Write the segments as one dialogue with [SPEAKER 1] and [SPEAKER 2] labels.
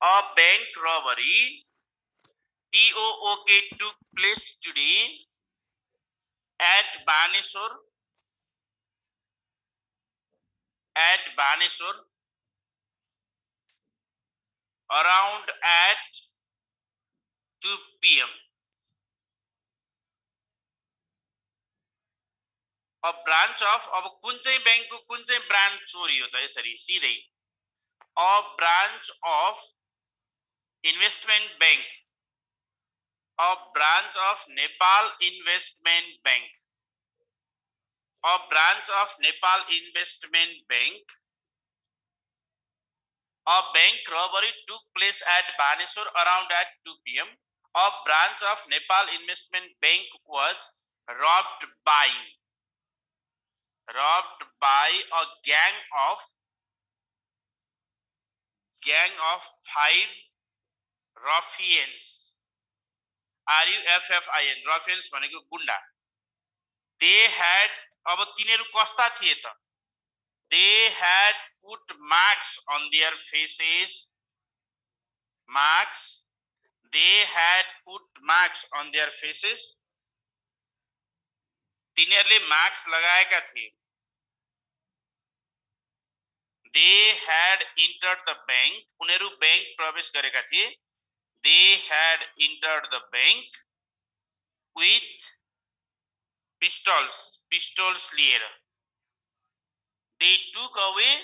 [SPEAKER 1] A bank robbery TOOK took place today at Baneswar around at 2 p.m. A branch of अब कुन चाहिँ बैंकको कुन चाहिँ ब्रान्च चोरी हो त यसरी सिधै a branch of investment bank a branch of Nepal Investment Bank a branch of Nepal Investment Bank a bank robbery took place at Baneswar around at 2 p.m. A branch of Nepal Investment Bank was robbed by a gang of 5 ruffians. RUFFIN ruffians भनेको गुण्डा. They had अब तिनीहरू कस्ता थिए त? They had put marks on their faces. They had put marks on their faces. तिनीहरूले marks लगाएका थिए. They had entered the bank. उनीहरू बैंक प्रवेश गरेका थिए. They had entered the bank with pistols लिएर. They took away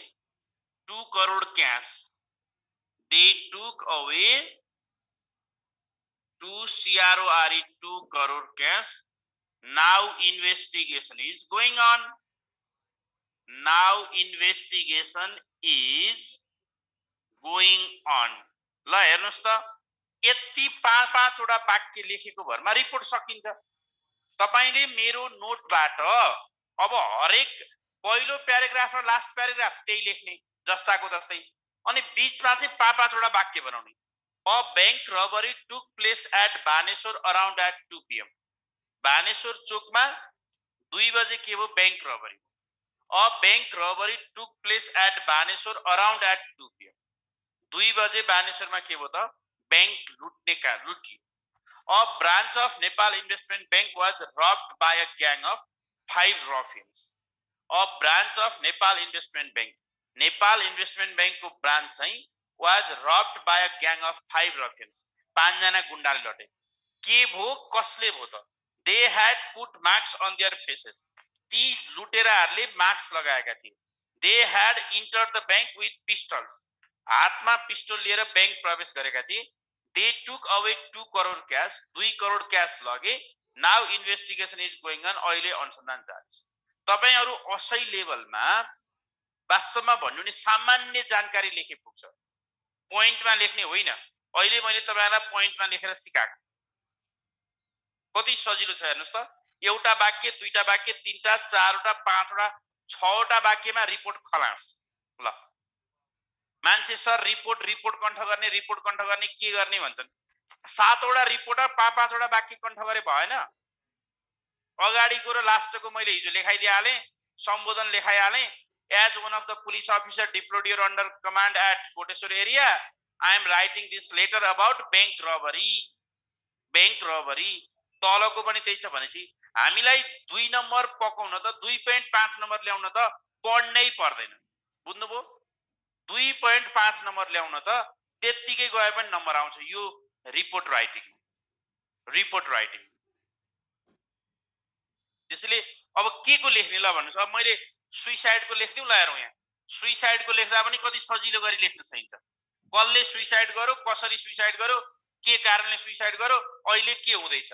[SPEAKER 1] 2 crore cash. They took away 2 crore cash. Now investigation is going on. ल हेर्नुस् त यति 5 वटा वाक्य लेखेको भरमा रिपोर्ट सकिन्छ. तपाईले मेरो नोटबाट अब हरेक पहिलो प्याराग्राफ र लास्ट प्याराग्राफ त्यही लेख्ने जस्ताको जस्तै अनि बीचमा चाहिँ 5 वटा वाक्य बनाउने. A bank robbery took place at Baneswar around at 2 p.m. Baneshwar चोकमा 2 बजे के भयो bank rubbery. A bank robbery took place at Baneswar around at 2 p.m. 2 बजे बानेश्वरमा के भयो त bank लुटियो. A branch of Nepal Investment Bank was robbed by a gang of 5 ruffians. A branch of Nepal Investment Bank को branch चाहिँ was robbed by a gang of 5 ruffians. 5 जना गुण्डाले लटे. के भो कसले भो त? They had put marks on their faces. ती लुटेराहरूले marks लगाएका थिए. They had entered the bank with pistols. हातमा पिस्टल लिएर बैंक प्रवेश गरेका थिए. They took away 2 crore cash. 2 crore cash लगे. Now investigation is going on. अहिले अनुसन्धान जारी छ. तपाईहरु असै लेभलमा वास्तवमा भन्नु नि सामान्य जानकारी लेखे पुग्छ. पोइन्टमा लेख्ने होइन. अहिले मैले तपाईहरुलाई पोइन्टमा लेखेर सिकाएको. कति सजिलो छ हेर्नुस् त. एउटा वाक्य, दुईटा वाक्य, तीनटा, चारवटा, पाँचवटा, छवटा वाक्यमा रिपोर्ट खलास. ल मान्छे सर रिपोर्ट कण्ठ गर्ने के गर्ने भन्छन्. 7 वटा रिपोर्ट 5 वटा वाक्य कण्ठ गरे भएन. अगाडिको र लास्टको मैले हिजो लेखाइदिहाले, सम्बोधन लेखाइहाले. As one of the police officer deployed here under command at Koteshwar area, I am writing this letter about bank robbery. तलको पनि त्यही छ भनेपछि हामीलाई 2 नम्बर पकाउन त 2.5 नम्बर ल्याउन त पढ्नै पर्दैन. बुझ्नुभयो? 2.5 नम्बर ल्याउन त त्यतिकै गए पनि नम्बर आउँछ. यो रिपोर्ट राइटिङ. त्यसैले अब के को लेख्ने ल भन्नुस्. अब मैले सुइसाइड को लेख्दिउ ल हेरौँ यहाँ. सुइसाइड को लेख्दा पनि कति सजिलो गरी लेख्न सकिन्छ. कसले सुइसाइड गर्यो, कसरी सुइसाइड गर्यो, के कारणले सुइसाइड गर्यो, अहिले के हुँदैछ,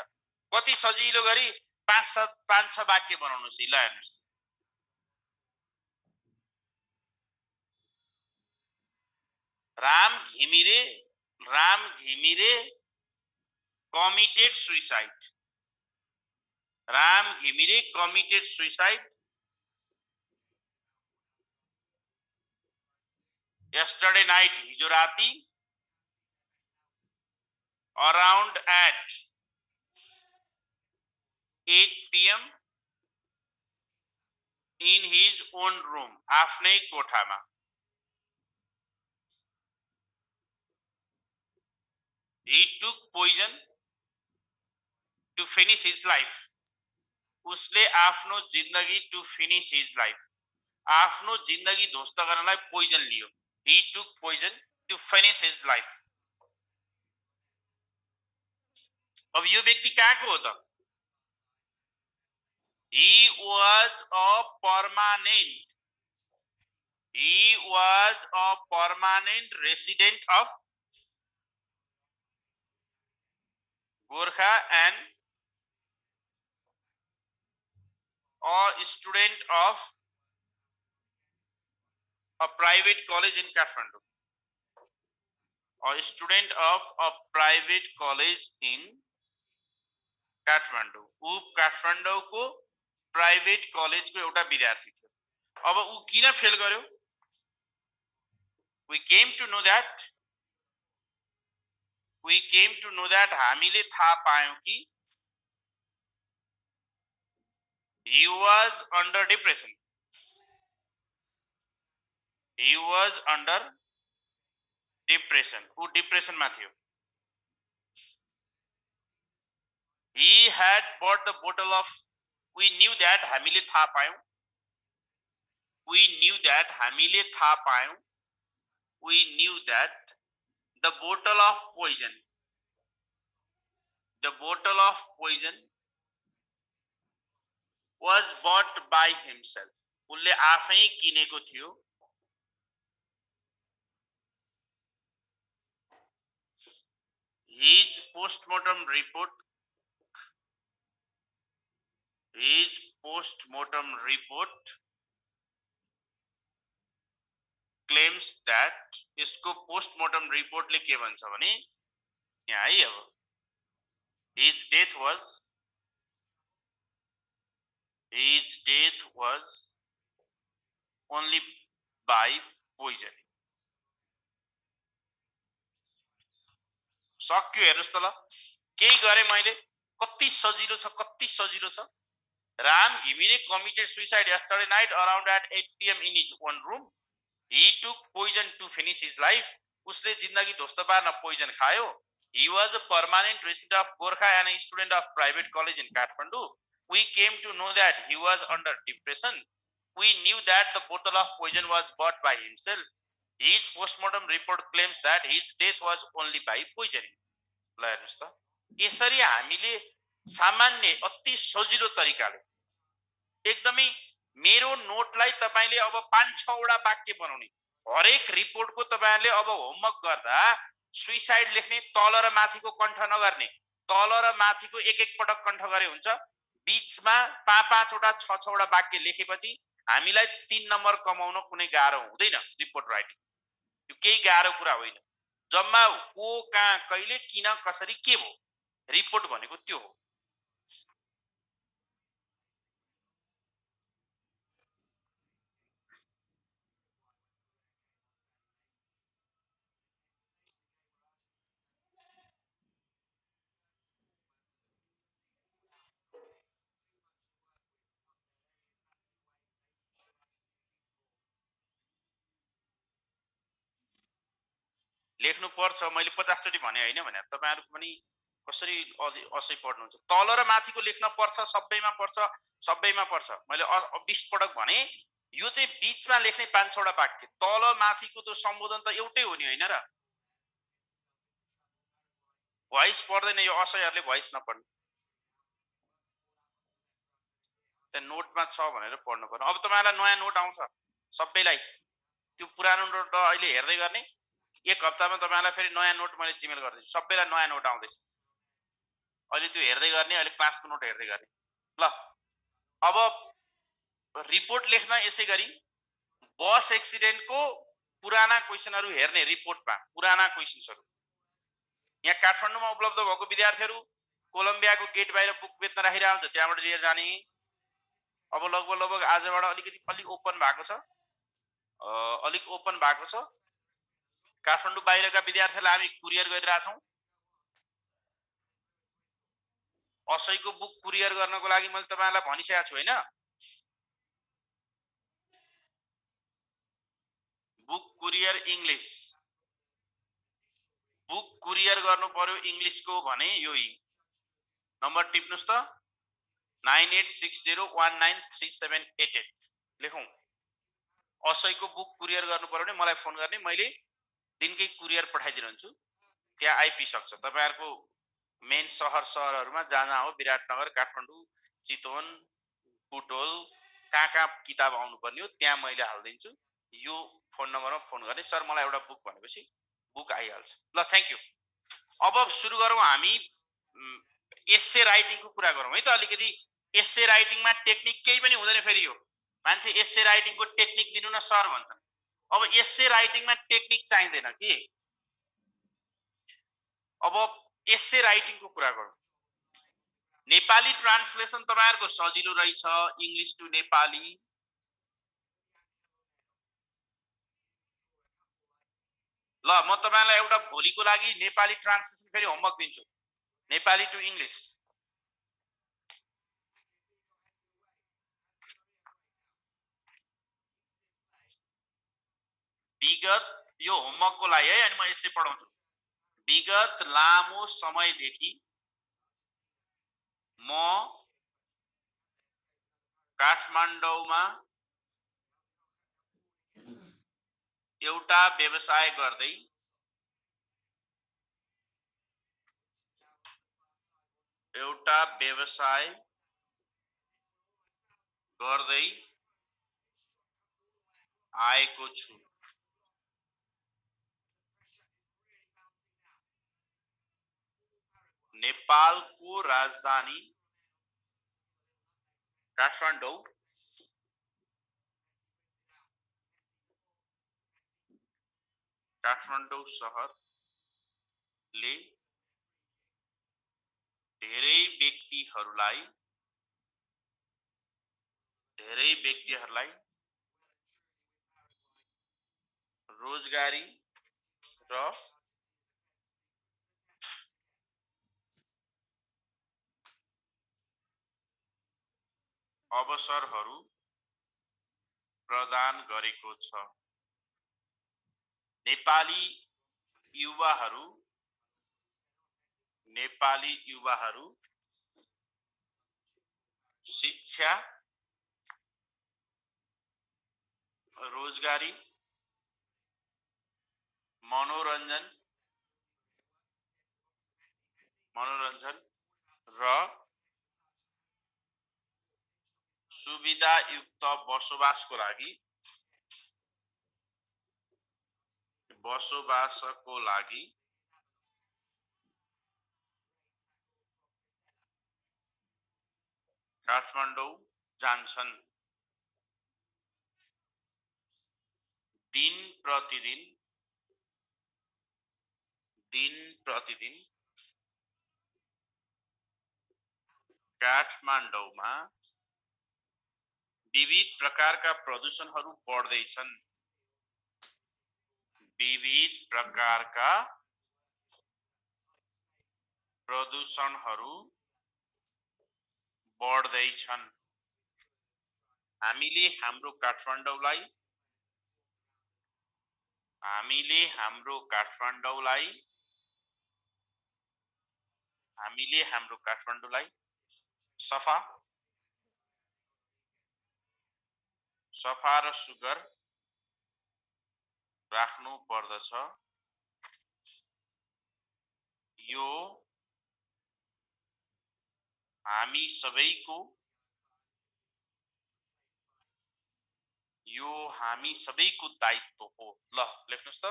[SPEAKER 1] कति सजिलो गरी 5-6 वाक्य बनाउनुस्. ल हेर्नुस्. Ram Ghimire committed suicide. Yesterday night, हिजो राती, around at 8 p.m. in his own room, आफ्नै कोठामा. He took poison to finish his life. उसले आफ्नो जिन्दगी to finish his life. आफ्नो जिन्दगी ध्वस्त गर्नलाई पोइजन लियो. He took poison to finish his life. अब यो व्यक्ति कहाँको हो त? He was a permanent. He was a permanent resident of Gorkha and a student of a private college in Kathmandu. A student of a private college in Kathmandu. ऊ काठमाडौँको private कलेजको एउटा विद्यार्थी थियो. अब ऊ किन फेल गर्यो? We came to know that हामीले थाहा पायौं कि he was under depression. He was under depression. ऊ डिप्रेसन मा थियो. He had bought the bottle of. We knew that हामीले थाहा पायौं. We knew that हामीले थाहा पायौं. We knew that the bottle of poison. The bottle of poison was bought by himself. उसले आफै किनेको थियो. His postmortem report claims that इसको postmortem रिपोर्टले के भन्छ भने यहाँ है अब his death was only by poison. सक्यो हेर्नुस् त ल. केही गरे मैले. कति सजिलो छ. Ram Gimine committed suicide yesterday night around at 8 PM in his own room. He took poison to finish his life. उसले जिन्दगी ध्वस्त पार्न पोइजन खायो. He was a permanent resident of Gorkha and a student of private college in Kathmandu. We came to know that he was under depression. We knew that the bottle of poison was bought by himself. His postmortem report claims that his death was only by poisoning. ल हेर्नुस् त. यसरी हामीले सामान्य अति सजिलो तरिकाले एकदमै मेरो नोटलाई तपाईले अब 5-6 वटा वाक्य बनाउने. हरेक रिपोर्टको तपाईहरुले अब होमवर्क गर्दा सुइसाइड लेख्ने तल र माथिको कण्ठ नगर्ने. तल र माथिको एक पटक कण्ठ गरे हुन्छ. बीचमा 5-5 वटा 6-6 वटा वाक्य लेखेपछि हामीलाई 3 नम्बर कमाउन कुनै गाह्रो हुँदैन रिपोर्ट राइटिङ. यो केही गाह्रो कुरा होइन. जम्मा को कहाँ कहिले किन कसरी के भो रिपोर्ट भनेको त्यो हो. लेख्नु पर्छ. मैले 50 चोटी भने हैन भने तपाईहरु पनि कसरी असै पढ्नुहुन्छ. तल र माथिको लेख्न पर्छ. सबैमा पर्छ. मैले 20 पटक भने. यो चाहिँ बीचमा लेख्ने 5 वटा वाक्य. तल माथिको त सम्बोधन त एउटै हो नि हैन र. भोइस पढ्दैन यो असैहरुले भोइस नपढ्नु. त्यहाँ नोटमा छ भनेर पढ्नु पर्छ. अब तपाईहरुलाई नयाँ नोट आउँछ सबैलाई. त्यो पुरानो नोट अहिले हेर्दै गर्ने. एक हप्तामा तपाईहरुलाई फेरि नयाँ नोट मैले जिमेल गर्दैछु. सबैलाई नयाँ नोट आउँदैछ. अहिले त्यो हेर्दै गर्ने. अहिले क्लासको नोट हेर्दै गर्ने. ल अब रिपोर्ट लेख्न यसै गरी बस एक्सिडेन्टको पुराना क्वेशनहरु हेर्ने रिपोर्टमा पुराना क्वेशन्सहरु. यहाँ काठमाडौँमा उपलब्ध भएको विद्यार्थीहरु कोलम्बियाको गेट बाहिर बुक बेच्न राखिरहेको हुन्छ. त्यहाँबाट लिएर जाने. अब लगभग आजबाट अलिक ओपन भएको छ. काठमाडौँ बाहिरका विद्यार्थीलाई हामी कुरियर गरिरहेछौं. असैको बुक कुरियर गर्नको लागि मैले तपाईहरुलाई भनिसकेको छु हैन. Book courier English. Book courier गर्नु पर्यो इंग्लिशको भने यो नम्बर टिप्नुस् त 9860193788 लेखौं। असैको बुक कुरियर गर्नु पर्यो भने मलाई फोन गर्ने, मैले दिनकै कुरियर पठाइदिन्छु, त्यहाँ आइपुग्छ। तपाईहरुको मेन शहरहरुमा जहाँ हो, विराटनगर, काठमाडौँ, चितवन, बुटोल, कहाँ किताब आउनु पर्ने हो त्यहाँ मैले हाल्दिन्छु। यो फोन नम्बरमा फोन गर्ने, सर मलाई एउटा बुक भनेपछि बुक आइहाल्छ। ल थ्यांक यू। अब सुरु गरौँ हामी एस्से राइटिङको कुरा गरौँ है त। अलिकति एस्से राइटिङमा टेक्निक केही पनि हुँदैन। फेरि यो मान्छे एस्से राइटिङको टेक्निक दिनु न सर भन्छन्। अब एस्से राइटिङमा टेक्निक चाहिँदैन कि। अब एस्से राइटिङको कुरा गरौँ। नेपाली ट्रान्सलेसन तपाईहरुको सजिलो रहेछ, इंग्लिश टु नेपाली। ल म तपाईलाई एउटा भोलिको लागि नेपाली ट्रान्सलेसन फेरि होमवर्क दिन्छु। Nepali to English. विगत यो होमवर्कको लागि है, अनि म यसै पढाउँछु। विगत लामो समयदेखि म काठमाडौँमा एउटा व्यवसाय गर्दै आएको छु। नेपालको राजधानी काठमाडौँ शहरले धेरै व्यक्तिहरूलाई रोजगारी र अवसरहरू प्रदान गरेको छ। नेपाली युवाहरू शिक्षा, रोजगारी, मनोरञ्जन र सुविधायुक्त बसोबासको लागि काठमाडौँ जान्छन्। दिन प्रतिदिन काठमाडौँमा विविध प्रकारका प्रदूषणहरू बढ्दैछन्। हामीले हाम्रो काठमाडौँलाई सफा र सुग्घर राख्नु पर्दछ। यो हामी सबैको दायित्व हो। ल लेख्नुस् त।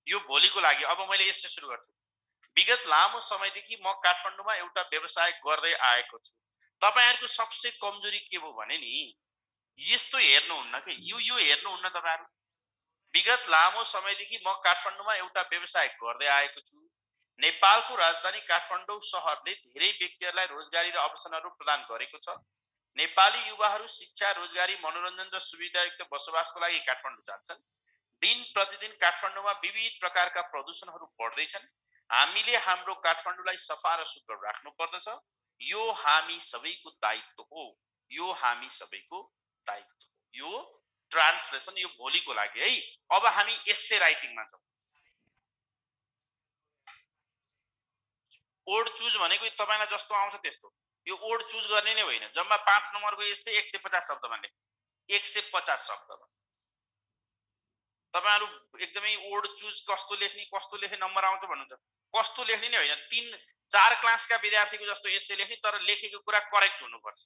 [SPEAKER 1] यो भोलिको लागि। अब मैले यसै सुरु गर्छु। विगत लामो समयदेखि म काठमाडौँमा एउटा व्यवसाय गर्दै आएको छु। तपाईहरुको सबसे कमजोरी के हो भने नि यस्तो हेर्नुहुन्न के। यो हेर्नुहुन्न तपाईहरु। विगत लामो समयदेखि म काठमाडौँमा एउटा व्यवसाय गर्दै आएको छु। नेपालको राजधानी काठमाडौँ शहरले धेरै व्यक्तिहरूलाई रोजगारी र अवसरहरू प्रदान गरेको छ। नेपाली युवाहरू शिक्षा, रोजगारी, मनोरञ्जन र सुविधायुक्त बसोबासको लागि काठमाडौँ जान्छन्। दिन प्रतिदिन काठमाडौँमा विविध प्रकारका प्रदूषणहरू बढ्दैछन्। हामीले हाम्रो काठमाडौँलाई सफा र सुग्घर राख्नु पर्दछ। यो हामी सबैको दायित्व हो। यो ट्रान्सलेसन यो भोलिको लागि है। अब हामी एस्से राइटिङमा जाउँ। ओड चुज भनेको तपाईलाई जस्तो आउँछ त्यस्तो यो ओड चुज गर्ने नै होइन जम्मा 5 नम्बरको एसे 150 शब्दमा लेख्नु 150 शब्दमा तपाईहरु एकदमै ओड चुज कस्तो लेख्ने नम्बर आउँछ भन्नुहुन्छ कस्तो लेख्ने नै होइन 3-4 क्लासका विद्यार्थीको जस्तो एसे लेख्ने तर लेखेको कुरा करेक्ट हुनुपर्छ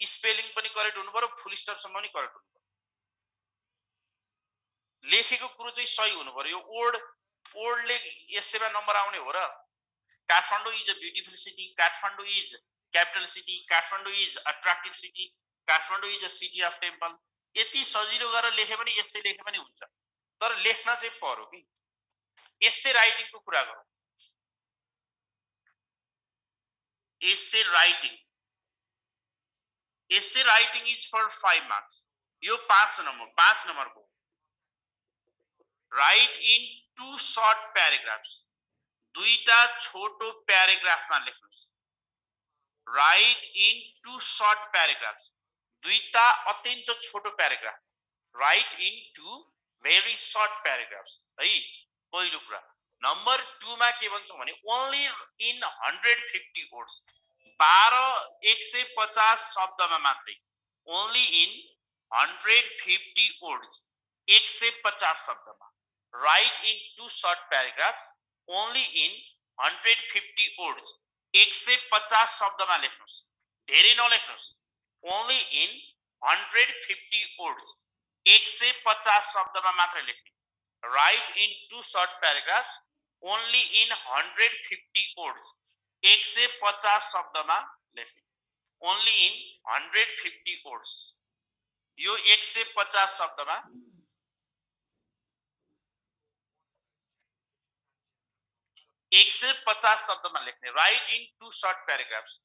[SPEAKER 1] स्पेलिङ पनि करेक्ट हुनुपर्यो फुल स्टप सम्म पनि करेक्ट हुनुपर्यो लेखेको कुरो चाहिँ सही हुनुपर्यो यो ओडले एसेमा नम्बर आउने हो र Kathmandu is a beautiful city Kathmandu is capital city Kathmandu is attractive city Kathmandu is a city of temple यति सजिलो गरेर लेखे पनि एसे लेखे पनि हुन्छ तर लेख्न चाहिँ पर्यो कि एसे राइटिङको कुरा गरौँ एसे राइटिङ इज फर 5 मार्क्स यो 5 नम्बरको राइट इन 2 शॉर्ट पैराग्राफ्स दुईटा छोटो प्याराग्राफमा लेख्नुस् राइट इन 2 शॉर्ट पैराग्राफ्स दुईटा अत्यन्त छोटो paragraph right in 2 very short paragraphs है पहिलो कुरा नम्बर 2 मा के भन्छौं भने ओन्ली इन 150 वर्ड्स 150 शब्दमा मात्रै ओन्ली इन 150 वर्ड्स 150 शब्दमा right in 2 short paragraphs only in 150 words 150 शब्दमा लेख्नुस् धेरै नलेख्नुस् ओन्ली इन 150 वर्ड्स 150 शब्दमा मात्र लेख्ने right in 2 short paragraphs only in 150 words 150 शब्दमा लेख्ने ओन्ली इन 150 वर्ड्स यो 150 शब्दमा 150 शब्दमा लेख्ने राइट इन 2 शॉर्ट पैराग्राफ्स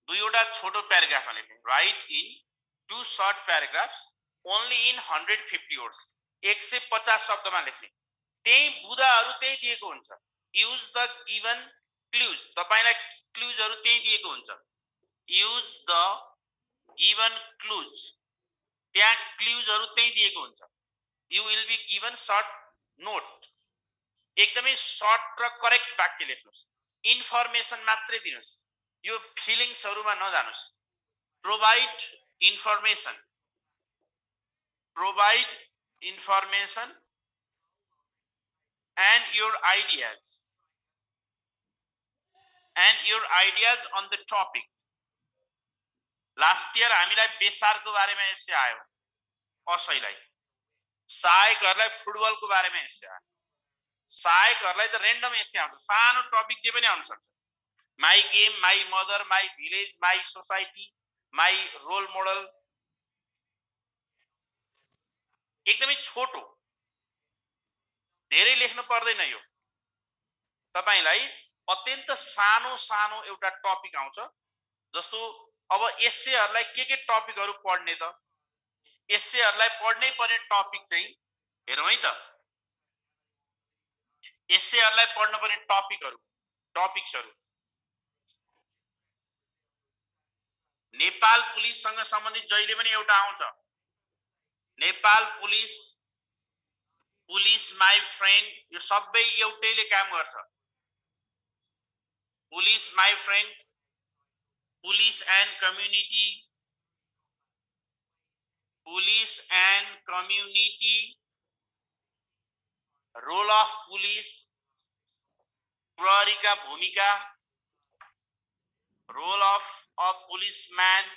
[SPEAKER 1] दुईवटा छोटो प्याराग्राफमा लेख्ने right in 2 short paragraphs only in 150 words 150 शब्दमा लेख्ने त्यही बुदाहरु त्यही दिएको हुन्छ युज द गिवन क्लुज तपाईलाई क्लुजहरु त्यही दिएको हुन्छ युज द गिवन क्लुज त्यहाँ क्लुजहरु त्यही दिएको हुन्छ you will be given short note एकदमै शॉर्ट र करेक्ट वाक्य लेख्नुस् इन्फर्मेसन मात्रै दिनुस् यो फिलिङ्सहरुमा नजानुस् provide information and your ideas on the topic last year हामीलाई बेसारको बारेमा एसे आयो असैलाई सहायकहरुलाई फुटबलको बारेमा एसे आयो सहायकहरुलाई त रेन्डम एसे आउँछ सानो टपिक जे पनि आउन सक्छ my game my mother my village my society my role model एकदमै छोटो धेरै लेख्नु पर्दैन यो तपाईलाई अत्यन्त सानो एउटा टपिक आउँछ जस्तो अब एसेहरुलाई के टपिकहरु पढ्ने त एसेहरुलाई पढ्नै पर्ने टपिक चाहिँ हेरौँ है त एसेहरुलाई पढ्न पर्ने टपिक्सहरु नेपाल पुलिससँग सम्बन्धित जहिले पनि एउटा आउँछ नेपाल पुलिस माई फ्रेन्ड यो सबै एउटैले काम गर्छ police my friend police and community role of police प्रहरीका भूमिका रोल अफ अ पुलिसम्यान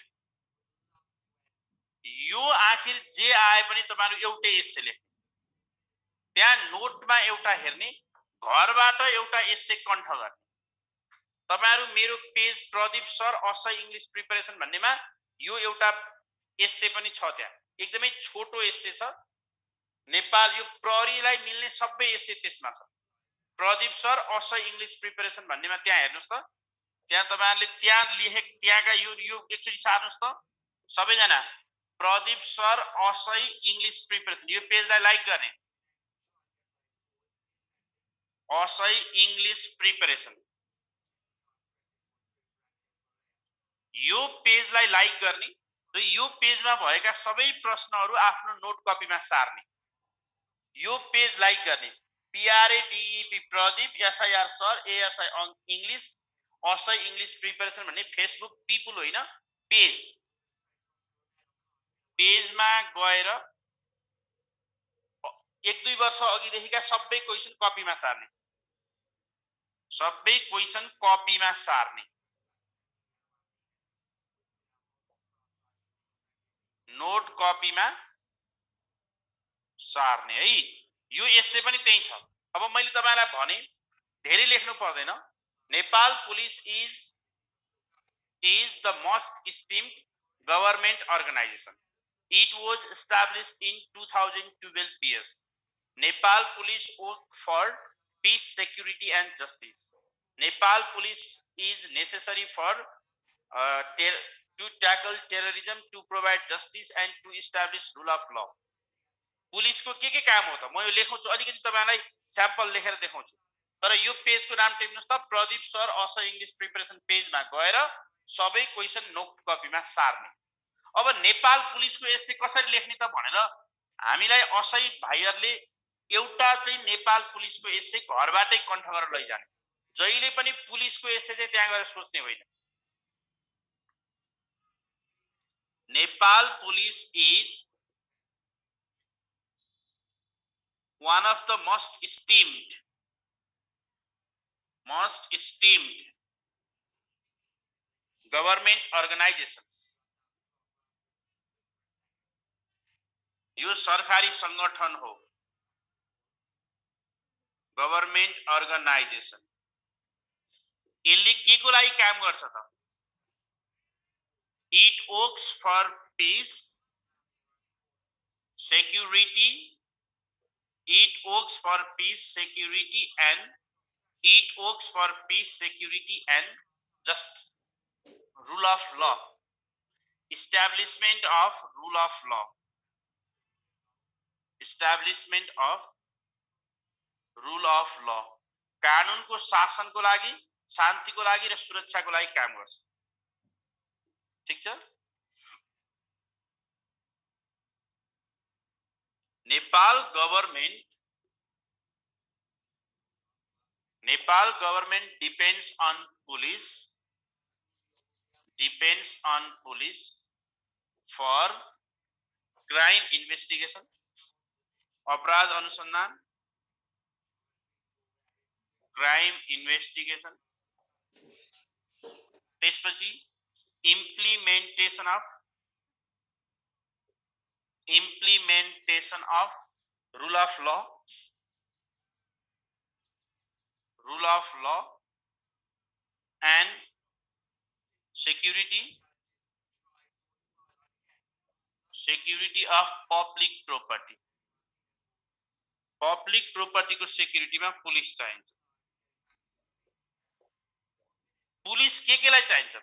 [SPEAKER 1] यो आखिर जे आए पनि तपाईहरु एउटै एसे लेख्ने त्यहाँ नोटमा एउटा हेर्ने घरबाट एउटा एसे कण्ठ गर्ने तपाईहरु मेरो page Pradeep sir ASI English preparation भन्नेमा यो एउटा एसे पनि छ त्यहाँ एकदमै छोटो एसे छ नेपाल यो प्रहरीलाई मिल्ने सबै एसे त्यसमा छ Pradeep sir ASI English preparation भन्नेमा त्यहाँ हेर्नुस् त त्यहाँ तपाईहरुले त्यहाँ लेखेको त्यहाँका यो एकचोटी सार्नुस् त सबैजना Pradeep sir ASI English preparation यो पेजलाई लाइक गर्ने असै इंग्लिश प्रिपरेसन यो पेजलाई लाइक गर्ने र यो पेजमा भएका सबै प्रश्नहरु आफ्नो नोट कपीमा सार्ने यो पेज लाइक गर्ने PRADEP Pradeep, SIR sir, ASI English, ASI English preparation भन्ने फेसबुक पिपुल होइन, पेजमा गएर 1-2 वर्ष अघिदेखिका सबै क्वेशन कपीमा सार्ने, नोट कपीमा सार्ने है। यो एस्से पनि त्यही छ। अब मैले तपाईलाई भने धेरै लेख्नु पर्दैन। Nepal police is the most esteemed government organization. It was established in 2012 BS. Nepal Police work for peace, security and justice. Nepal Police is necessary for to tackle terrorism, to provide justice and to establish rule of law. Police को के काम हो त? म यो लेखाउँछु, अलिकति तपाईलाई sample लेखेर देखाउँछु। तर यो पेजको नाम टिप्नुस् त, Pradeep sir ASI English preparation पेजमा गएर सबै क्वेशन नोट कपीमा सार्ने। अब नेपाल पुलिसको एस्से कसरी लेख्ने त भनेर हामीलाई असै भाइहरुले एउटा चाहिँ नेपाल पुलिसको एस्से घरबाटै कण्ठ गरेर लैजाने। जहिले पनि पुलिसको एस्से चाहिँ त्यहाँ गएर सोच्ने होइन। Nepal police is one of the most esteemed government organizations. यो सरकारी संगठन हो, गभर्नमेन्ट अर्गनाइजेसन। यसले के को लागि काम गर्छ त? It works for peace, security, it works for peace, security and just rule of law, establishment of rule of law, कानुनको शासनको लागि, शान्तिको लागि र सुरक्षाको लागि काम गर्छ। ठीक छ? Nepal government depends on police for crime investigation, अपराध अनुसन्धान, crime investigation, त्यसपछि implementation of rule of law and security of public property को सेक्युरिटीमा पुलिस चाहिन्छ। पुलिस के लाई चाहिन्छ त?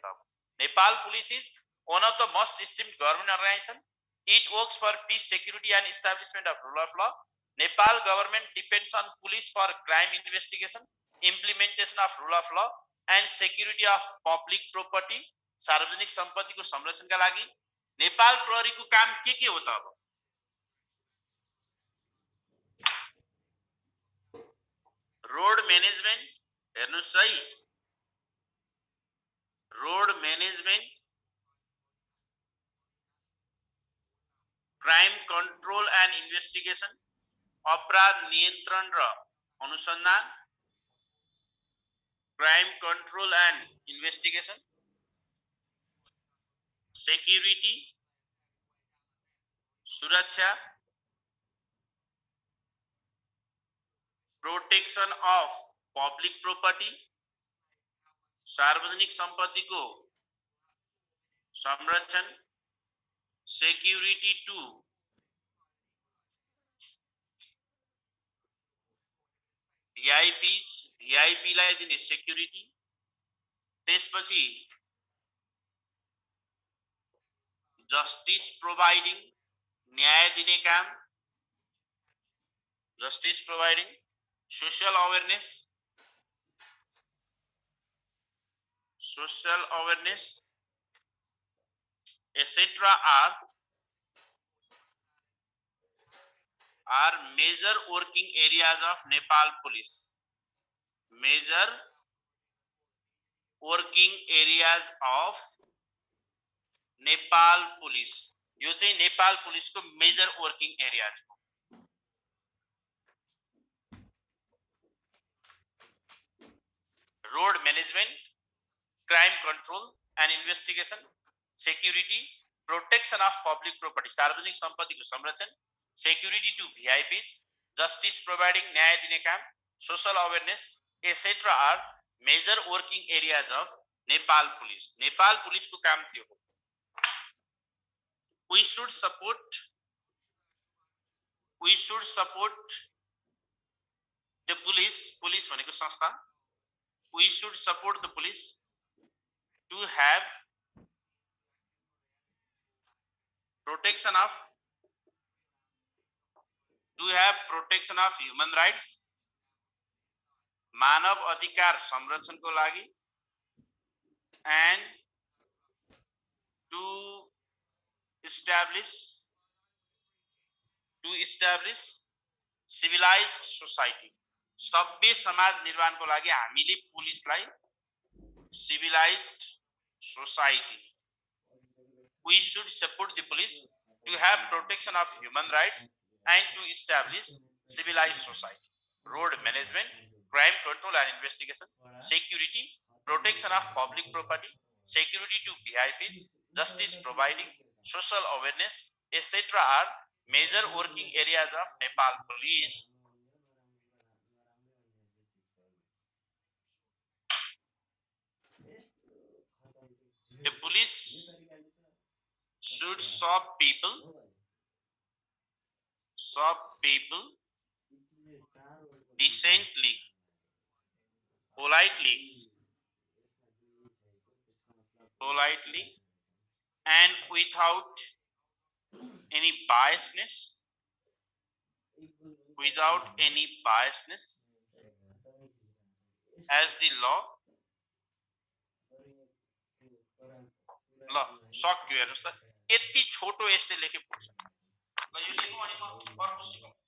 [SPEAKER 1] Nepal police is one of the most esteemed government organization. It works for peace, security and establishment of rule of law. Nepal government depends on police for crime investigation, implementation of rule of law and security of public property. सार्वजनिक सम्पत्तिको संरक्षणका लागि नेपाल प्रहरीको काम के हो त? अब रोड मैनेजमेंट हेर्नुस् है, road management, crime control and investigation, अपराध नियन्त्रण र अनुसन्धान, crime control and investigation, security सुरक्षा, प्रोटेक्शन अफ पब्लिक प्रॉपर्टी सार्वजनिक संपत्ति को संरक्षण, सेक्युरिटी टू वीआईपी लाई दिने सेक्युरिटी, त्यसपछि जस्टिस प्रोवाइडिङ न्याय दिने काम, justice प्रोवाइडिङ, social awareness etc. are are major working areas of Nepal police. Major working areas of Nepal police. यो चाहिँ नेपाल पुलिसको मेजर वर्किङ एरियाज हो. Road management, crime control and investigation, security, protection of public property, सार्वजनिक संपत्ति को संरक्षण, security to VIPs, justice providing, न्याय दिने काम, social awareness etcetera are major working areas of Nepal police. Nepal police को काम त्यो हो. We should support the police भनेको संस्था. We should support the police to have protection of human rights, मानव अधिकार संरक्षण को लागि, and to establish civilized society. सभ्य समाज निर्माण को लागि हामीले पुलिसलाई civilized society. We should support the police to have protection of human rights and to establish civilized society. Road management, crime control and investigation, security, protection of public property, security to VIPs, justice providing, social awareness, etc. are major working areas of Nepal police. The police should serve people decently, politely and without any biasness, as the law. ल सक्यो हेर्नुस् त, यति छोटो एसे लेखे पुग्छ. ल यो लेख्नु अनि म अर्को सिकाउँछु.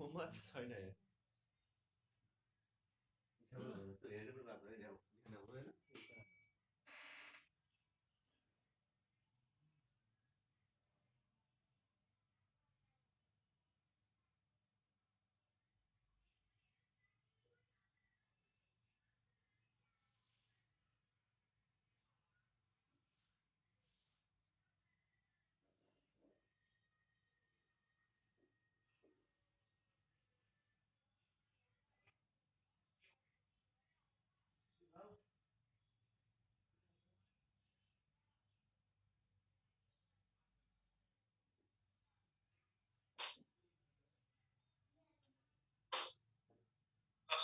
[SPEAKER 2] मोमो छैन यहाँ त्यो हेर्नु पनि लाग्छ है यहाँ हुँदैन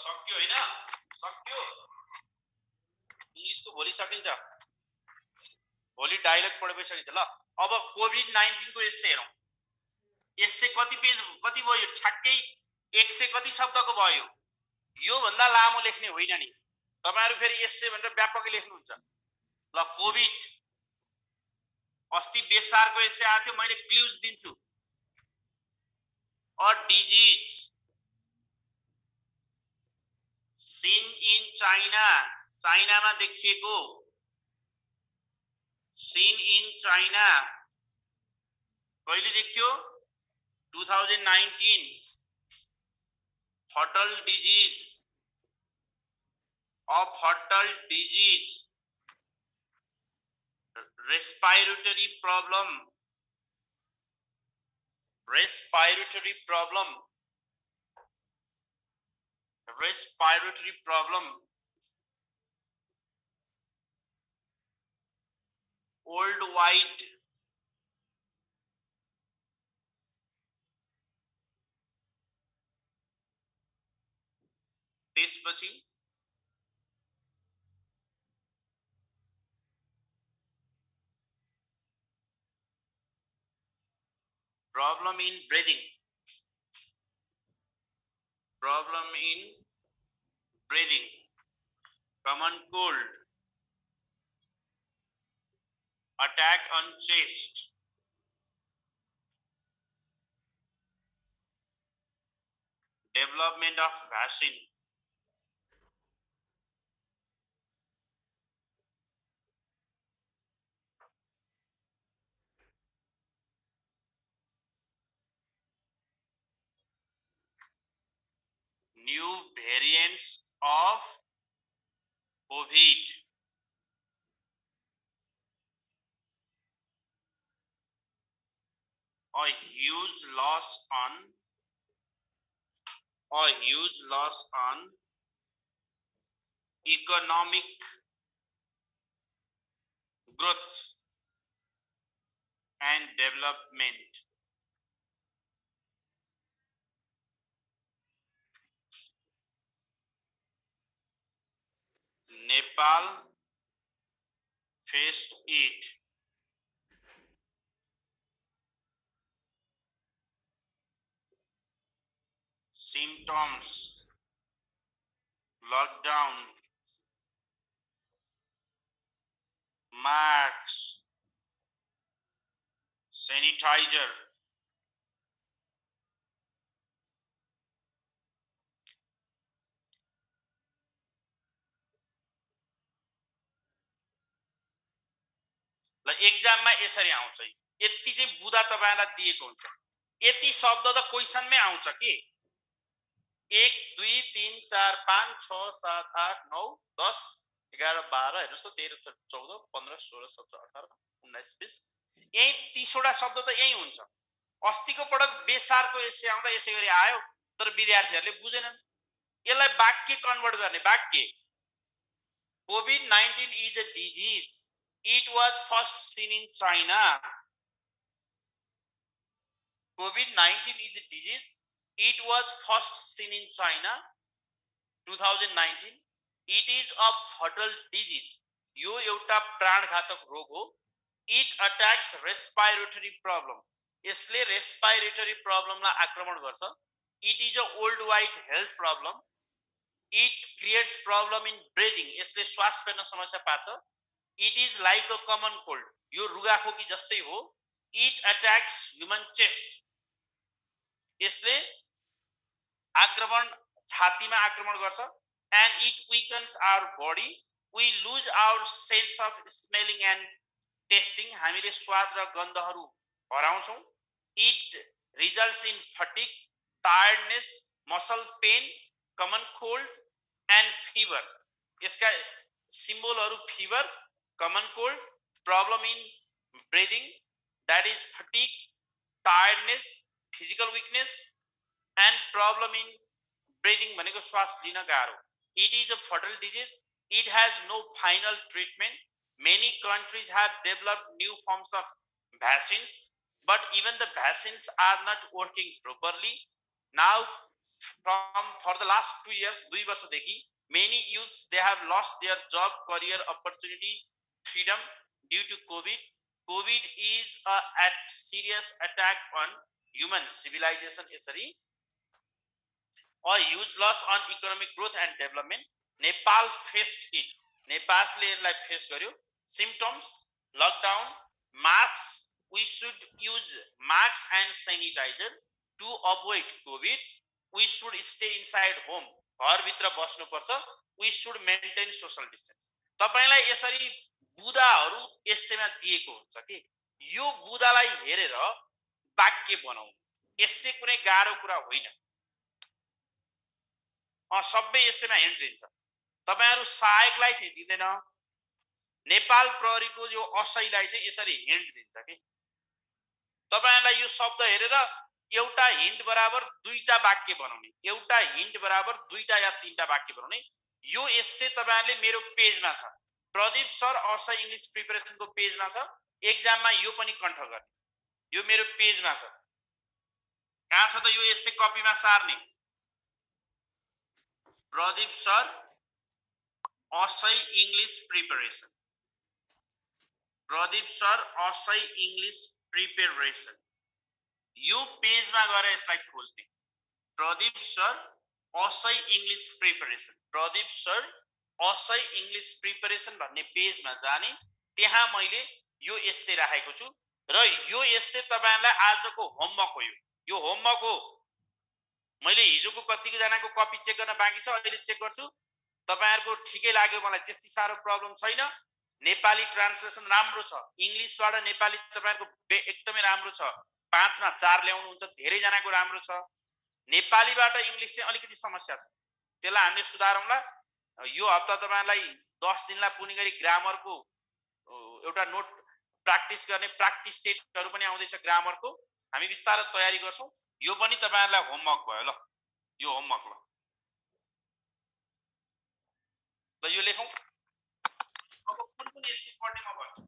[SPEAKER 1] सक्यो होइन सक्यो इङ्ग्लिसको भोलि सकिन्छ भोलि डायलग पढेपछि सकिन्छ ल अब कोभिड-19 को एस्से हेरौँ एस्से कति पेज कति भयो ठ्याक्कै 100 कति शब्दको भयो यो भन्दा लामो लेख्ने होइन नि तपाईहरु फेरि एस्से भनेर व्यापकै लेख्नुहुन्छ ल कोभिड अस्ति बेसारको एस्से आएको थियो मैले क्लुज दिन्छु a disease seen in China चाइनामा देखिएको सीन इन चाइना कहिले देखियो 2019 fatal disease of fatal disease respiratory problem respiratory problem respiratory problem worldwide त्यसपछि problem in breathing common cold attack on chest development of vaccine new variants of COVID a huge loss on economic growth and development Nepal faced it symptoms lockdown masks sanitizer ल एक्जाममा यसरी आउँछ यति चाहिँ बुदा तपाईलाई दिएको हुन्छ यति शब्द त क्वेशनमै आउँछ के 1 2 3 4 5 6 7 8 9 10 11 12 हेर्नुस् त 13 14 15 16 17 18 19 20 यही 30 वटा शब्द त यही हुन्छ अस्तिको पटक बेसारको एस्से आउँदा यसै गरी आयो तर विद्यार्थीहरूले बुझेनन् यसलाई वाक्य कन्भर्ट गर्ने वाक्य COVID-19 is a disease. It was first seen in China. COVID-19 is a disease. It was first seen in China 2019. It is a fatal disease. यो एउटा प्राणघातक रोग हो. It attacks respiratory problem. यसले respiratory problem लाई आक्रमण गर्छ. It is a worldwide health problem. It creates problem in breathing. यसले श्वास फेर्न समस्या पार्छ. It is like a common cold. यो रुगाखोकी जस्तै हो. It attacks human chest. यसले आक्रमण छातीमा आक्रमण गर्छ and it weakens our body. We lose our sense of smelling and tasting. हामीले स्वाद र गन्धहरू हराउँछौँ. It results in fatigue, tiredness, muscle pain, common cold and fever. यसका सिम्बलहरू fever, common cold, problem in breathing, that is fatigue, tiredness, physical weakness and problem in breathing भनेको श्वास लिन गाह्रो. It is a fatal disease. It has no final treatment. Many countries have developed new forms of vaccines, but even the vaccines are not working properly. Now, for the last 2 years, 2 वर्षदेखि many youths they have lost their job, career opportunity, freedom due to COVID. COVID is a serious attack on human civilization. यसरी a huge loss on economic growth and development. Nepal faced it. नेपालले यसलाई face गर्यो. Symptoms: lockdown, masks. We should use masks and sanitizer to avoid COVID. We should stay inside home. घरभित्र बस्नुपर्छ. We should maintain social distance. तपाईलाई यसरी बुदाहरू यसैमा दिएको हुन्छ कि यो बुदालाई हेरेर वाक्य बनाउनु. यसै कुनै गाह्रो कुरा होइन. सबै यसैमा हिन्ट दिन्छ. तपाईहरु सहायकलाई चाहिँ दिदैन. नेपाल प्रहरीको यो असैलाई चाहिँ यसरी हिन्ट दिन्छ कि तपाईहरुलाई यो शब्द हेरेर एउटा हिन्ट बराबर दुईटा वाक्य बनाउने, एउटा हिन्ट बराबर दुईटा या तीनटा वाक्य बनाउने. यो एस्से तपाईहरुले मेरो पेजमा छ. प्रदीप सर असै इंग्लिश प्रिपरेसनको पेजमा छ. एक्जाममा यो पनि कन्ठ गर्ने. यो मेरो पेजमा छ. कहाँ छ त यो एस्से कपीमा सार्ने? Pradeep sir ASI English preparation. Pradeep sir ASI English preparation. यो पेजमा गएर यसलाई खोज्ने. Pradeep sir ASI English preparation. Pradeep sir ASI English preparation भन्ने पेजमा जाने. त्यहाँ मैले यो एस्से राखेको छु र यो एस्से तपाईहरुलाई आजको होमवर्क हो. यो होमवर्क हो. मैले हिजोको कतिको जनाको कपी चेक गर्न बाँकी छ. अहिले चेक गर्छु. तपाईहरुको ठिकै लाग्यो मलाई. त्यति सारो प्रब्लम छैन. नेपाली ट्रान्सलेसन राम्रो छ. इंग्लिशबाट नेपाली तपाईहरुको एकदमै राम्रो छ. 5 मा 4 ल्याउनु हुन्छ. धेरै जनाको राम्रो छ. नेपालीबाट इंग्लिश चाहिँ अलिकति समस्या छ. त्यसलाई हामीले सुधारौँला. यो हप्ता तपाईहरुलाई 10 दिनलाई पुग्ने गरी ग्रामरको एउटा नोट प्र्याक्टिस गर्ने प्र्याक्टिस सेटहरु पनि आउँदैछ ग्रामरको. हामी बिस्तारै तयारी गर्छौं. यो पनि तपाईहरुलाई होमवर्क भयो ल. यो होमवर्क ल. ल यो लेखौं. अब कुन कुन एस्से पढ्ने म भन्छु.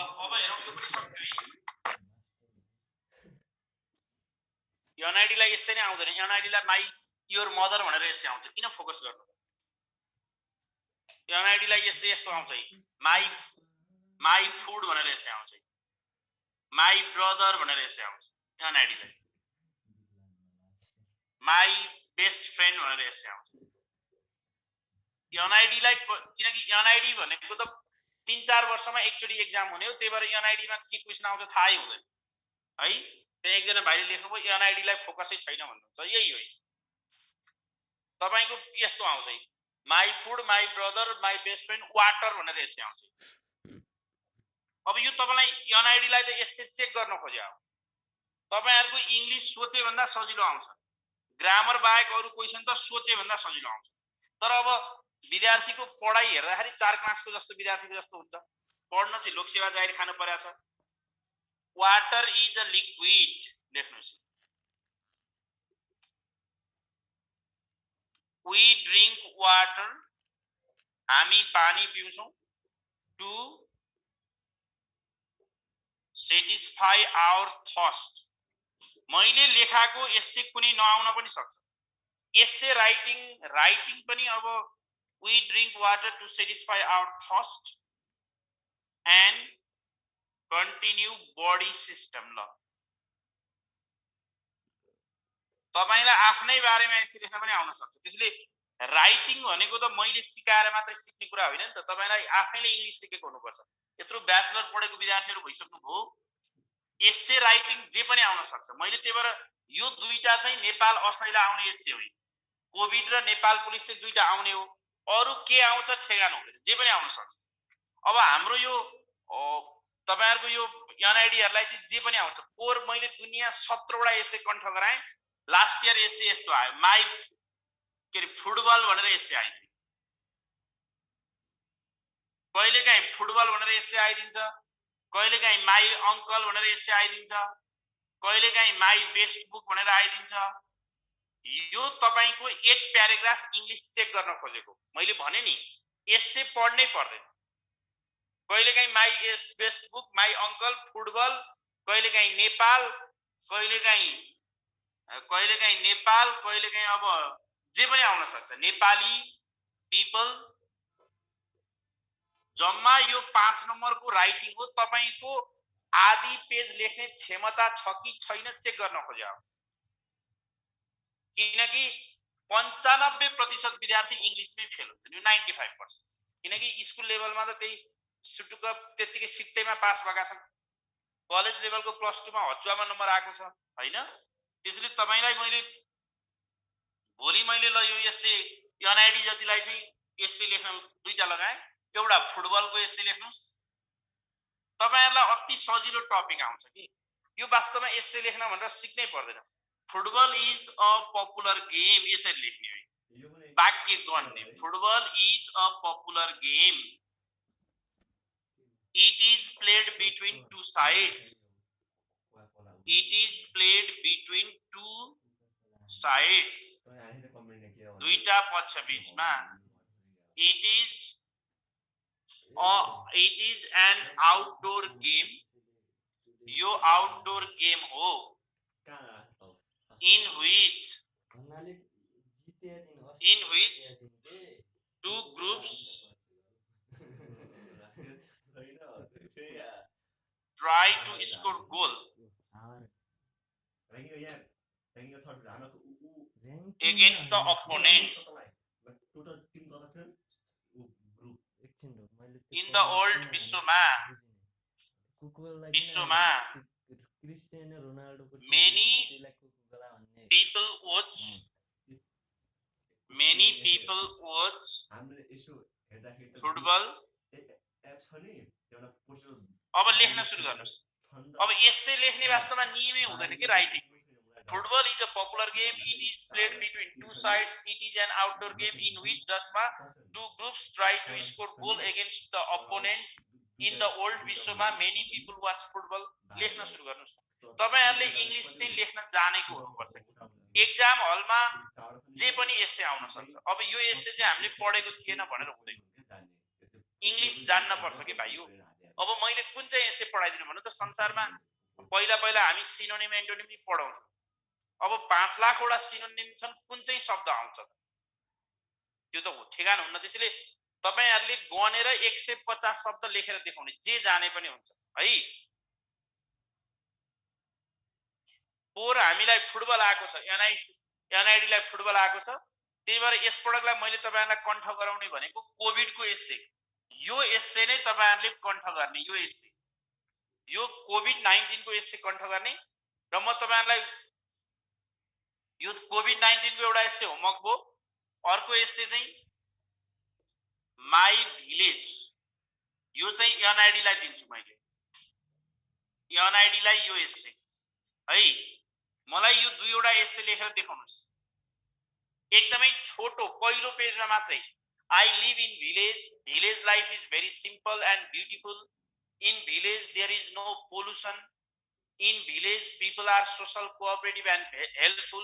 [SPEAKER 1] अब हेरौँ यो पनि सक्यो है. एनआईडी लाई यसै नै आउँदैन. एनआईडी लाई माई योर मदर भनेर यसै आउँछ. किन फोकस गर्नु? एनआईडी लाई यसै यस्तो आउँछ. माई फुड भनेर यसै आउँछ. माई ब्रदर भनेर एसे आउँछ एनआइडीलाई, माई बेस्ट फ्रेन्ड भनेर एसे आउँछ एनआइडीलाई। किनकि एनआइडी भनेको त 3-4 वर्षमा एकचोटि एक्जाम हुने हो, त्यही भएर एनआइडीमा के क्वेसन आउँछ थाहै हुँदैन है। त्यहाँ एकजना भाइले लेख्नुभयो एनआइडीलाई फोकसै छैन भन्नुहुन्छ, यही हो। तपाईको यस्तो आउँछ my food, my brother, my best friend, water भनेर एसे आउँछ। अब यो तपाईलाई एनआइडीलाई त एसे चेक गर्न खोज्यो हो, तपाईहरुको इंग्लिश सोचे भन्दा सजिलो आउँछ, ग्रामर बाहेक अरु क्वेसन त सोचे भन्दा सजिलो आउँछ। तर अब विद्यार्थीको पढाइ हेर्दाखेरि 4 क्लासको जस्तो विद्यार्थीको जस्तो हुन्छ, पढ्न चाहिँ लोकसेवा जाहेर खानु पर्या छ। वाटर इज अ लिक्विड लेख्नुस्, we drink water, हामी पानी पिउँछौं, to satisfy our thirst। मैले लेखाको एसे कुनै नआउन पनि सक्छ, एसे राइटिङ पनि अब we drink water to satisfy our thirst and continue body system। ल तपाईलाई आफ्नै बारेमा एसे लेख्न पनि आउन सक्छ। त्यसले राइटिङ भनेको त मैले सिकाएर मात्रै सिक्ने कुरा होइन नि त, तपाईलाई आफैले इंग्लिश सिकेको हुनुपर्छ। यत्रो ब्याचलर पढेको विद्यार्थीहरु भइसक्नु भो, एसे राइटिङ जे पनि आउन सक्छ। मैले त्यही भएर यो दुईटा चाहिँ नेपाल असैला आउने एसे हो, कोभिड र नेपाल पुलिस चाहिँ दुईटा आउने हो, अरु के आउँछ ठेगान हुँदैन, जे पनि आउन सक्छ। अब हाम्रो यो तपाईहरुको यो एनआइडीहरुलाई चाहिँ जे पनि आउँछ। कोर मैले दुनिया 17 वटा एसे कण्ठ गराए, लास्ट इयर एसे यस्तो आयो, माई के रे फुटबल भनेर एसे आयो, कहिलेकाहीँ फुटबल भनेर एसे आइदिन्छ, कहिलेकाहीँ माई अंकल भनेर एसे आइदिन्छ, कहिलेकाहीँ माई बेस्ट बुक भनेर आइदिन्छ। यो तपाईको एक प्याराग्राफ इंग्लिश चेक गर्न खोजेको, मैले भने नि एसे पढ्नै पर्दैन। कहिलेकाहीँ my best book, my uncle, football, कहिलेकाहीँ नेपाल, कहिलेकाहीँ नेपाल, कहिलेकाहीँ अब जे पनि आउन सक्छ, नेपाली पिपल। जम्मा यो 5 नम्बरको राइटिङ हो, तपाईको आधी पेज लेख्ने क्षमता छ कि छैन चेक गर्न खोज्या हो। किनकि 95% विद्यार्थी इंग्लिशमै फेल हुन्छ, यो 95%। किनकि स्कुल लेभलमा त त्यही सुटुक त्यतिकै सिक्दैमा पास भएका छन्, कलेज लेभलको +2 मा हच्चामा नम्बर आएको छ हैन। त्यसैले तपाईलाई मैले भोलि मैले ल यो एसे एनआइडी जतिलाई चाहिँ एसे लेख्न दुईटा लगाए, एउटा फुटबलको एसे लेख्नुस्, तपाईहरुलाई अति सजिलो टपिक आउँछ कि यो वास्तवमा एसे लेख्न भनेर सिक्नै पर्दैन। Football is a popular game यसरी लेख्ने हो, वाक्य गर्ने, football is a popular game, it is played between two sides, it is played between two sides, दुईटा पक्ष बीचमा, it is an outdoor game, यो आउटडोर गेम हो, in which two groups try to score goal against the opponents in the old विश्वमा many people watch football. अब लेख्न सुरु गर्नुस्। अब एसे लेख्ने वास्तवमा नियमै हुँदैन कि writing. Football is a popular game, it is played between two sides, it is an outdoor game in which जसमा two groups try to score goal against the opponents in the old विश्वमा many people watch football. लेख्न सुरु गर्नुस्। तपाईहरुले English चाहिँ लेख्न जानेको हुनुपर्छ। एक्जाम हलमा जे पनि एसे आउन सक्छ। अब यो एसे चाहिँ हामीले पढेको थिएन भनेर हुँदैन, इंग्लिश जान्न पर्छ के भाइयो। अब मैले कुन चाहिँ एसे पढाइदिनु भन्नु त, संसारमा पहिला हामी सिनोनिम एन्टोनिम नि पढाउँछौं। अब 5 लाख वटा सिनोनिम छन्, कुन चाहिँ शब्द आउँछ त्यो त ठेगान हुन्न। त्यसैले तपाईहरुले गनेर 150 शब्द लेखेर देखाउने, जे जाने पनि हुन्छ है। पोहोर हामीलाई फुटबल आएको छ, एनआइडीलाई फुटबल आएको छ। त्यही भएर यसपटकलाई मैले तपाईहरुलाई कण्ठ गराउने भनेको कोभिडको एस्से। यो एस्से नै तपाईहरुले कण्ठ गर्ने, यो एस्से, यो कोभिड-19 को एस्से कण्ठ गर्ने। र म तपाईहरुलाई यो कोभिड-19 को एउटा एस्से होमवर्क भयो। अर्को एस्से चाहिँ माई भिलेज, यो चाहिँ एनआइडीलाई दिन्छु मैले, एनआइडीलाई यो एस्से है। मलाई यो दुईवटा एस्से लेखेर देखाउनुस्, एकदमै छोटो, पहिलो पेजमा मात्रै। I live in village. Village life is very simple and beautiful. In village there is no pollution. In village people are social, cooperative and helpful.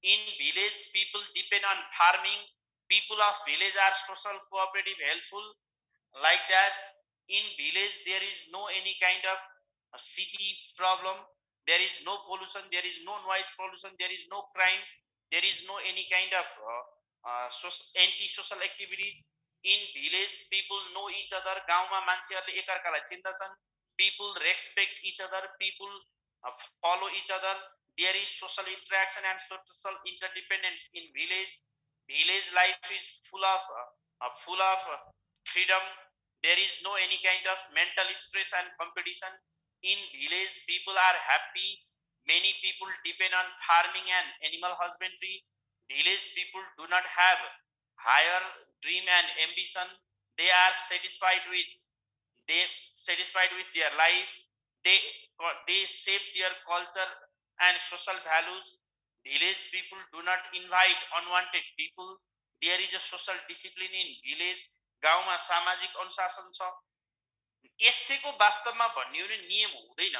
[SPEAKER 1] In village people depend on farming. People of village are social, cooperative, helpful. Like that. In village there is no any kind of city problem. There is no pollution. There is no noise pollution. There is no crime. There is no any kind of anti-social activities. In village people know each other. गाउँमा मान्छेहरुले एकअर्कालाई चिन्दछन्. People respect each other. People follow each other. There is social interaction and social interdependence in village. Village life is full of freedom. There is no any kind of mental stress and competition. In village people are happy. Many people depend on farming and animal husbandry. Village people do not have higher dream and ambition. They are satisfied with their life. They shape their culture and social values. Village people do not invite unwanted people. There is a social discipline in village. गाउँमा सामाजिक अनुशासन छ। एस्सेको वास्तवमा भन्ने हो भने नियम हुँदैन।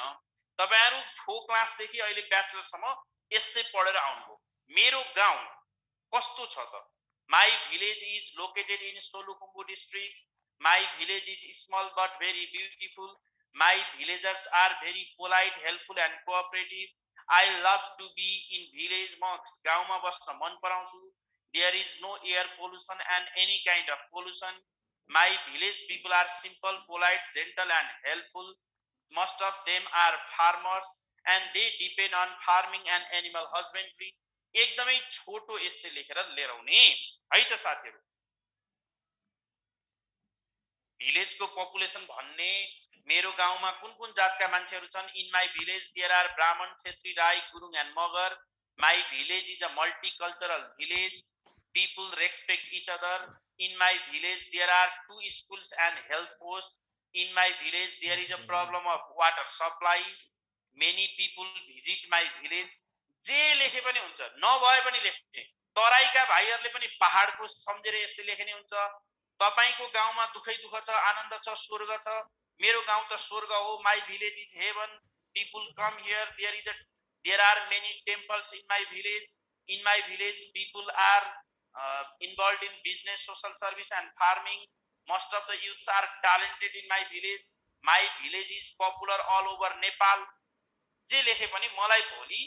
[SPEAKER 1] तपाईहरु फो क्लासदेखि अहिले ब्याचलरसम्म एस्से पढेर आउनुभयो। मेरो गाउँ कस्तो छ त? My village is located in Solukhumbu district. My village is small but very beautiful. My villagers are very polite, helpful and cooperative. I love to be in village. म गाउँमा बस्न मन पराउँछु। There is no air pollution and any kind of pollution. My village people are simple, polite, gentle and helpful. Most of them are farmers and they depend on farming and animal husbandry. एकदमै छोटो एस्से लेखेर लिएर आउने है त साथीहरु। भिलेजको population भन्ने, मेरो गाउँमा कुन कुन जातका मान्छेहरु छन्? In my village there are Brahmin, Chhetri, Rai, Gurung and Magar. My village is a multicultural village. People respect each other. In my village there are 2 schools and health posts. In my village there is a problem of water supply. Many people visit my village. जे लेखे पनि हुन्छ, नभए पनि लेख्ने। तराईका भाइहरुले पनि पहाडको सम्झेर यसले लेख्ने हुन्छ। तपाईको गाउँमा दुखै दुख छ, आनन्द छ, स्वर्ग छ। मेरो गाउँ त स्वर्ग हो। My village is heaven. People come here. There are many temples in my village. In my village people are involved in business, social service and farming. Most of the youths are talented in my village. My village is popular all over Nepal. जे लेखे पनि मलाई भोलि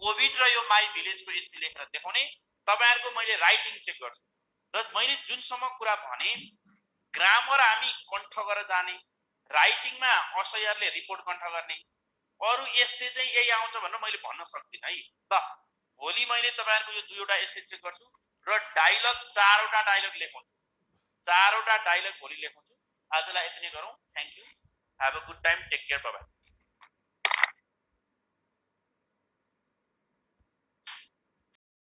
[SPEAKER 1] covid र यो my भिलेजको एस्से लेखेर देखाउने। तपाईहरुको मैले राइटिङ चेक गर्छु र मैले जुनसम्म कुरा भने ग्रामर हामी कण्ठ गरेर जाने, राइटिङमा असयरले रिपोर्ट कण्ठ गर्ने, अरु एस्से चाहिँ यही आउँछ भनेर मैले भन्न सक्दिन है। त भोलि मैले तपाईहरुको यो दुईवटा एस्से चेक गर्छु र डायलग 4 वटा डायलग लेखाउँछु। 4 वटा डायलग भोलि लेखाउँछु। आजलाई यति नै गरौँ। Thank you. Have a good time. Take care. Bye by.